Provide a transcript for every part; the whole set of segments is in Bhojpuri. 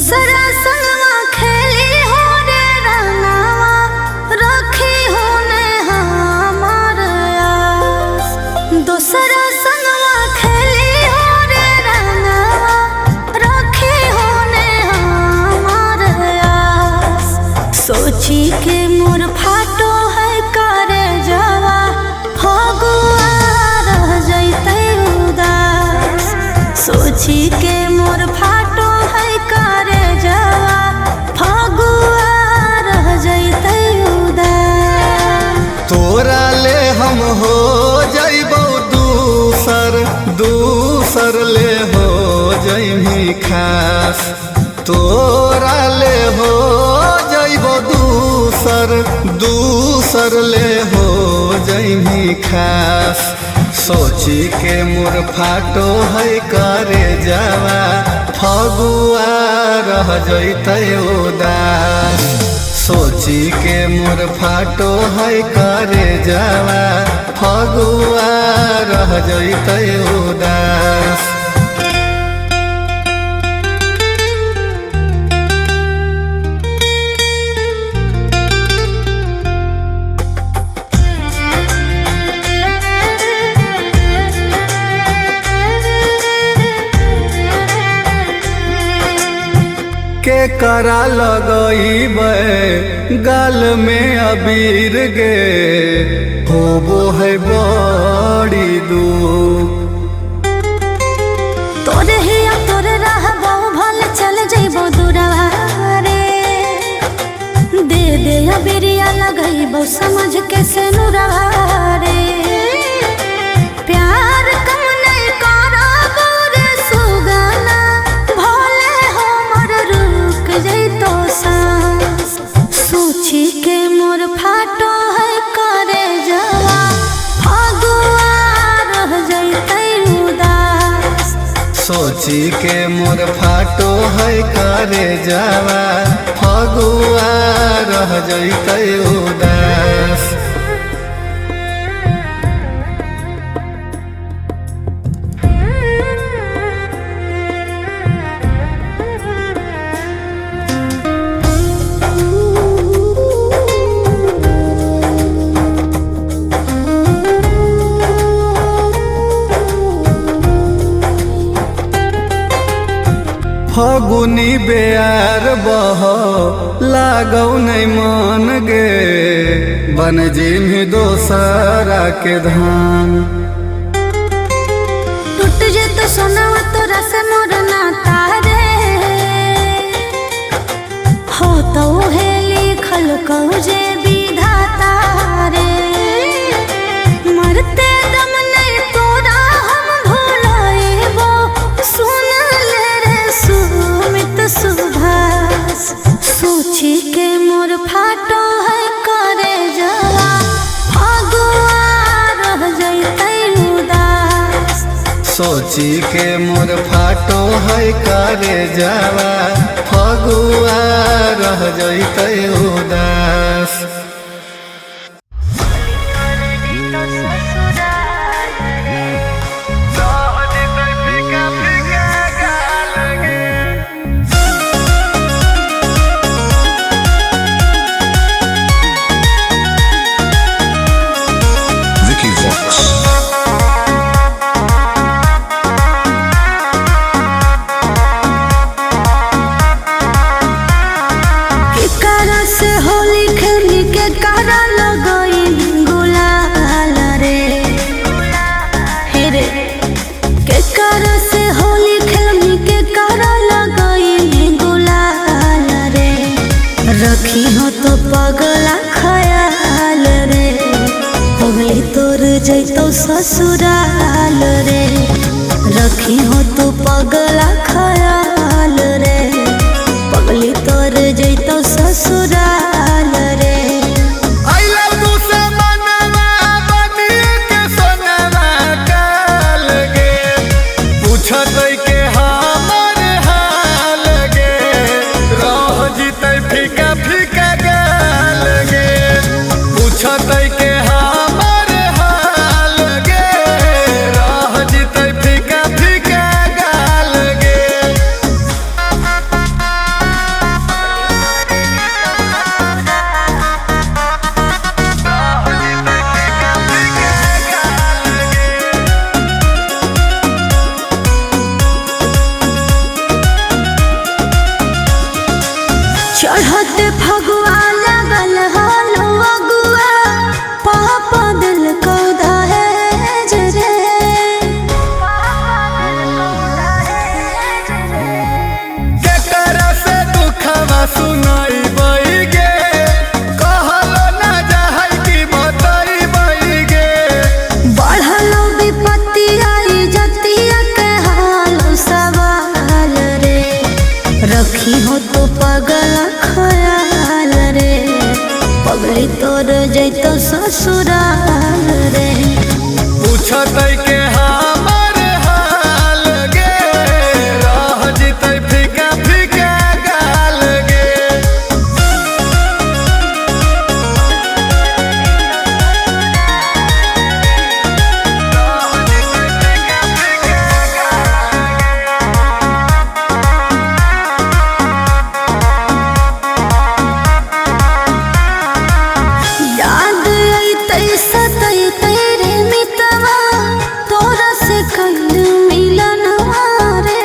दोसरा संगवा खेली हो रे रंगवा रखी हो ने हमार आस। दोसरा संगवा खेली हो रे रंगवा रखी हो ने हमार आस। सोची के मोर फाटो है करे जावा फगुआ रह जैते उदास। सोची के मोर फाटो है करे जावा फगुआ रह जैते उदास। तोरा ले हम हो जइबो दूसर ले हो जइमी खास। तोरा ले हो जइबो दूसर ले हो जइमी खास। सोची के मोर फाटो है करे जावा फगुआ रह जैते उदास। सोची के मोर फाटो है करे जावा फगुआ रह जैते उदास। के करा लगइबे गाल में अबीर गे होबो है बड़ी दुख। तोरे ही तोरे रहबो भल चल जइबो दूरवा रे। दे दे अबिरिया लगइबो समझ के से नुरवा रे। प्यार कम नहीं करबो रे सुगना भले हमर रुक जइतो सांस। सोची के मोर फाटो है करे जावा फगुआ रह जइते उदास। सोची के मोर फाटो है करे जावा फगुआ रह जइते उदास। फगुनी बेयार बह लागौ नहीं मन गे बन जिमी दोसरा के धान। टूट जे तो सोनवा तोरा से मोर नाता रे। हो तो हे लिखल कहू जे विधाता रे। मरते दम नहीं तोरा हम भुलाएबो सुन ले रे सुमित सुभाष। सोची के मोर फाटो है करे जावा फगुआ रह जइते उदास। सोची के मोर फाटो है करे जावा फगुआ रह जइते उदास। रखी हो तो पगला खयाल रे। पगली तोर जैतो ससुराल रे। रखी हो तो पगला खयाल रे। पगली तोर जैतो ससुराल रे। चढ़ते फगुआ लगल हालो अगुआ पापा दिल को दहेज रे केकरा से दुखवा सुनाई बइगे कहलो ना जाहई की बताई बइगे बढ़लो विपत्ति आई जतिया के हाल सवाल रे रखी हो तो पगल खयाल रे पगड़ी तोर जैतो ससुराल रे पूछतै के हमर हाल गे रह जितै फीका फीका गाल गे याद अइतै सतैतै रे मितवा तोरा से कल मिलनवा रे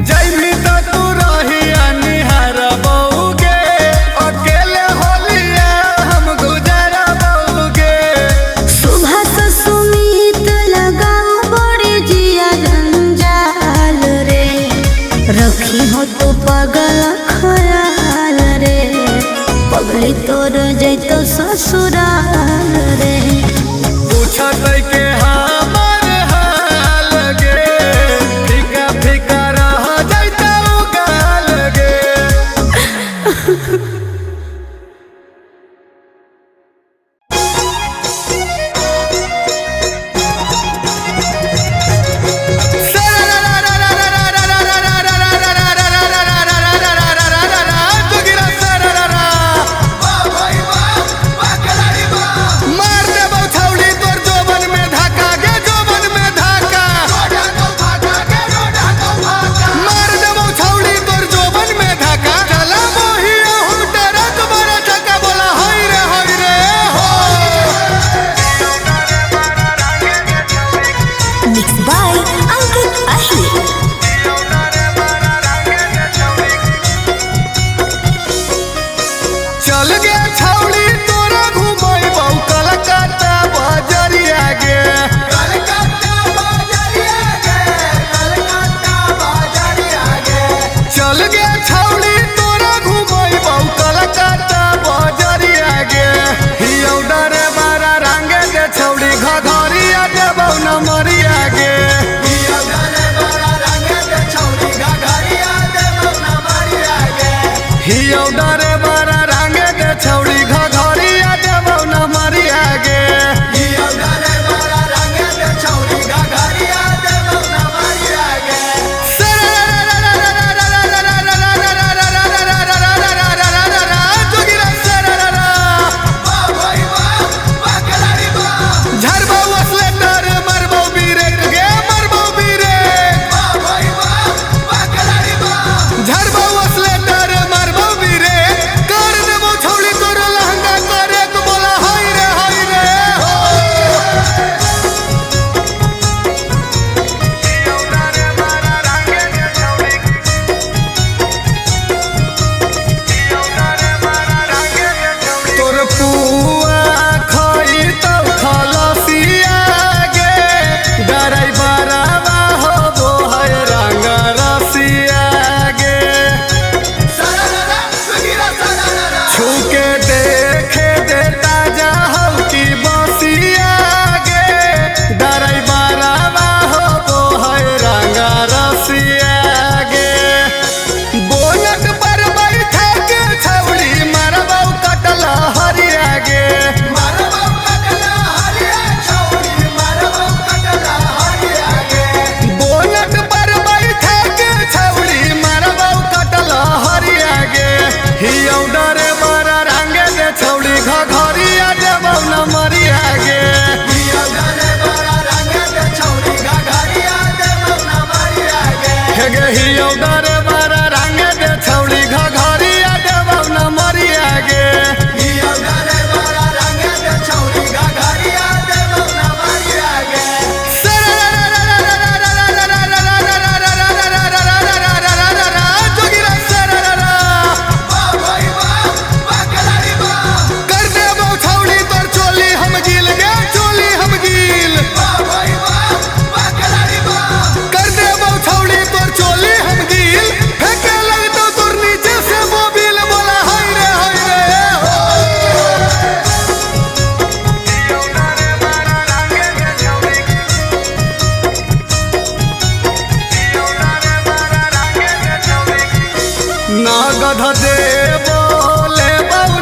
जैमी त तू रही निहार बउगे अकेले होलिया हम गुजर बउगे सुबह से सुमित लगाओ बड़ी जिया जंजाल रे रखी हो तो पगल खयाल रे पगड़ी तोर जैतो ससुराल रे पूछतै के हमर हाल गे फीका फीका रह जैतौ गाल गे मार दे बौछौली तोर जोबन में धाका गे जोबन में धाका मार दे बौछौली तोर जोबन में धाका चला मोहिया हम डरत बड़ा चका बोला होई रे हो मिक्स बाय अंकित अहिर चल गे छौली तोरा घुमई बहु कलकत्ता बजरिया गे चल गे छौली तोरा घुमई बहु कलकत्ता बजरिया गे हियौ डरे बारा रंगे दे छौली घघरिया दे बहु नमरिया गे हियौ डरे बारा रंगे दे छौली घघरिया दे बहु नमरिया गे झरबौ असलेटर मरबौ बीरेक गे मरबौ बीरेक झरबौ असलेटर मरबौ बीरेक नगद दे बोले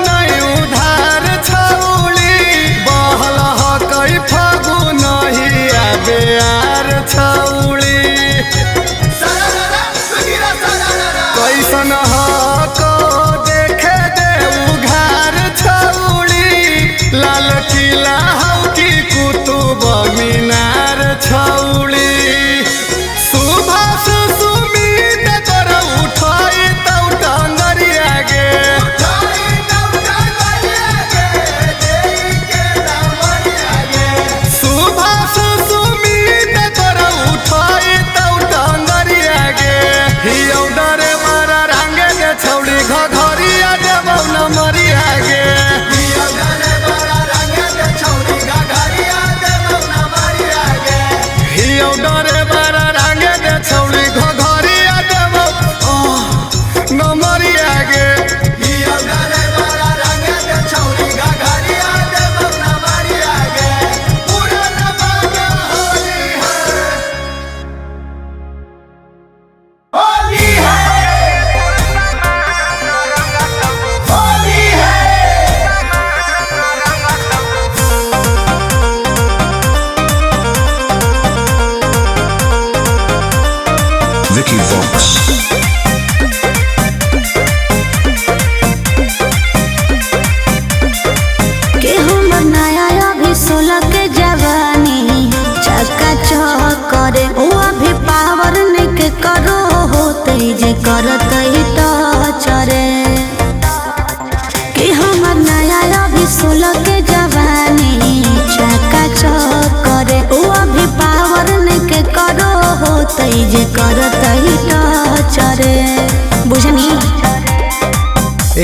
नहीं उधार छौली बहल हकई फगुन हिया बेयार छौली कैसन हक देखे दे उघार छौली लाल किला हौ की कुतुब मीनार छौली करत चरे कि हमर नया अभी 16 के जवानी चका करे ओ अभी पावर के करो होते जे करत चरे बुझनी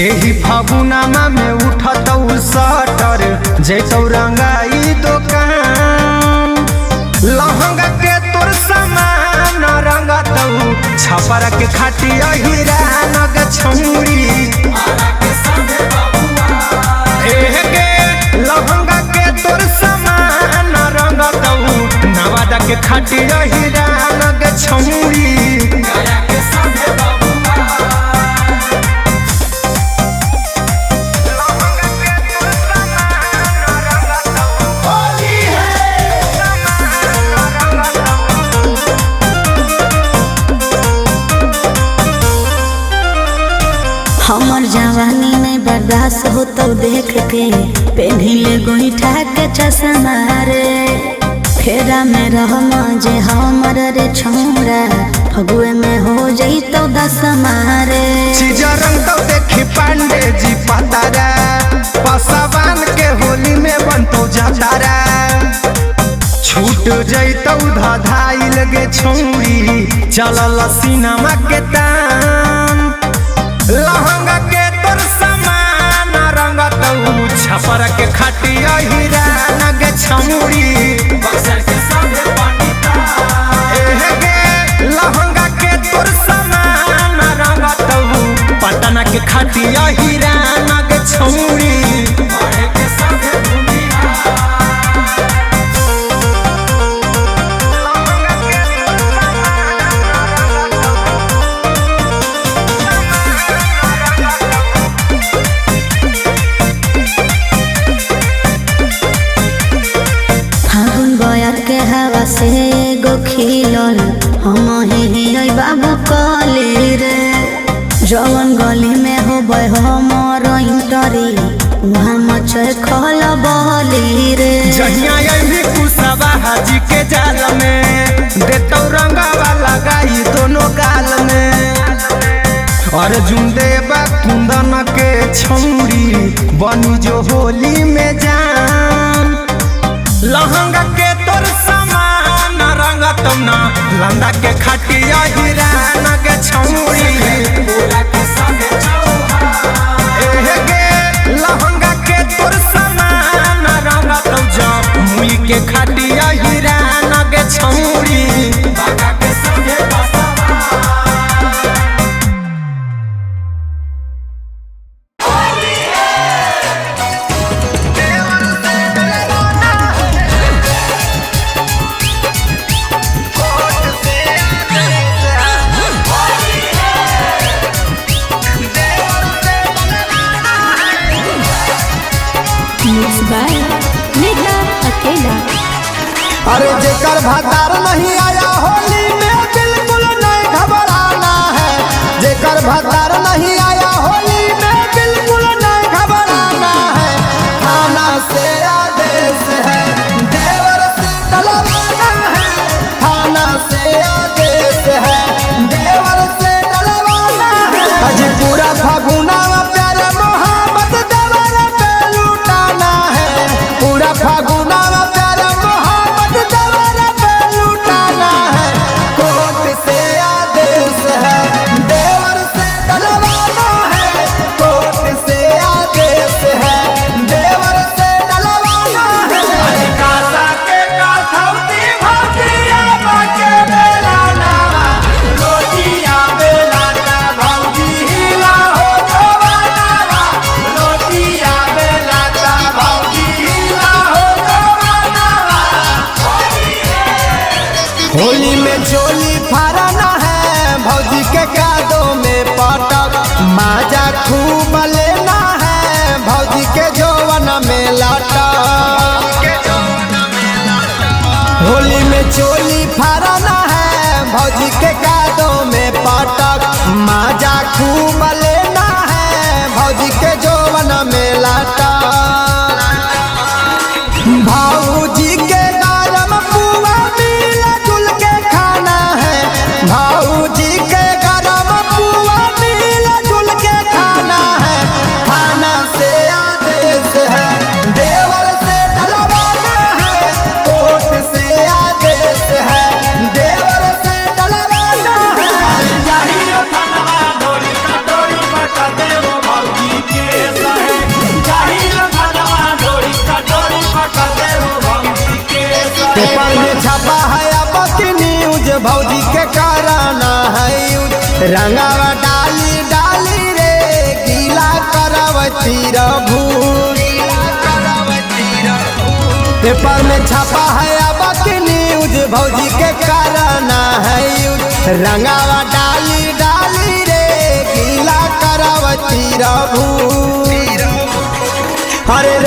एही फागुनामा में उठत सटर जैतौ रंगाई दुकान लहंगा के तोर सामान रंगतौ छपरा के खाटिया हीरा नग छौरी एह के लहंगा के तोर सामान रंगतौ नवादा के खाटिया हीरा नग छौरी हमर जवानी नहीं बर्दाश्त होतो देख के पेन्हिले गोईठा के चश्मा रे फेरा में रहम जे हमर रे छौरा फगुए में हो जइतो दसमा रे चीज रंग तो देखी पांडे जी पतारा पसावान के होली में बनतो जतारा छूट जइतो धाधाई लगे छौरी चलल सिनेमा के तान लहंगा के तोर सामान रंगतौ छपरा के खाटिया हीरा नग छौरी एह के लहंगा के तोर सामान रंगतौ पटना के खाटिया हीरा नग छौरी के हवा से गो खिलल हम ही बाबू कली रे जवन गली में हो हमर इंटरी वहाँ मचे खल बली रे जहिया भी कुसबा हाजी के जाल में देतौ रंगावा लगाई दोनों गाल में अर्जुन देवा कुंदन के छौरी बनी जो होली में जान लहंगा के तोर सामान रंगतौ ना लंदा के खाटिया हीरा नग छौरी एह के लहंगा के तोर सामान रंगतौ जा मुई के खाटिया हीरा नग छौरी बाय नेहा अकेला। अरे जेकर भतार नहीं आया होली में बिल्कुल नहीं घबराना है। जेकर भतार नहीं आया होली में बिल्कुल नहीं घबराना है। थाना से आदेश है, देवर से डलवाना है। थाना से आदेश है, देवर से डलवाना है। अजी पूरा फागुना प्यारे मोहब्बत देवर पे लुटाना है। पूरा फागुना प्यारे मोहब्बत देवर पे लुटाना है। कोर्ट से आदेश है, देवर से डलवाना है। कोर्ट से आदेश है, देवर से डलवाना है। कासा के काथौती भौजिया बाके बेलाना, रोटियां बेलाना भौजी हिला हो जवाना। रोटियां बेलाना भौजी हिला हो जवाना। होली में चोली फराना है, भौजी के कादों में पटक माजा खूब लेना है। भौजी के जौवन में लाटा, होली में चोली फराना है, भौजी के कादों में पटक माजा खूब लेना है। भौजी के जौवन में लाटा, भौजी के गरम पुआ मिला जुल के खाना है। भौजी के गरम पुआ मिला जुल के खाना है। थाना से आदेश है, देवर से डलवाना है। कोर्ट से आदेश है, देवर से डलवाना है। चाहिए थनवा डोरी का डोरी बता दे वो भौजी के सहे। चाहिए थनवा डोरी का डोरी बता दे वो भौजी के सहे। पेपर में छपा है अब की न्यूज, भौजी के कराना है यूज। रंगावा डाली डाली रे गीला करवती रभू। पेपर में छपा है अब की न्यूज, भौजी के कराना है यूज। रंगावा डाली डाली रे गीला करवती रभू। अरे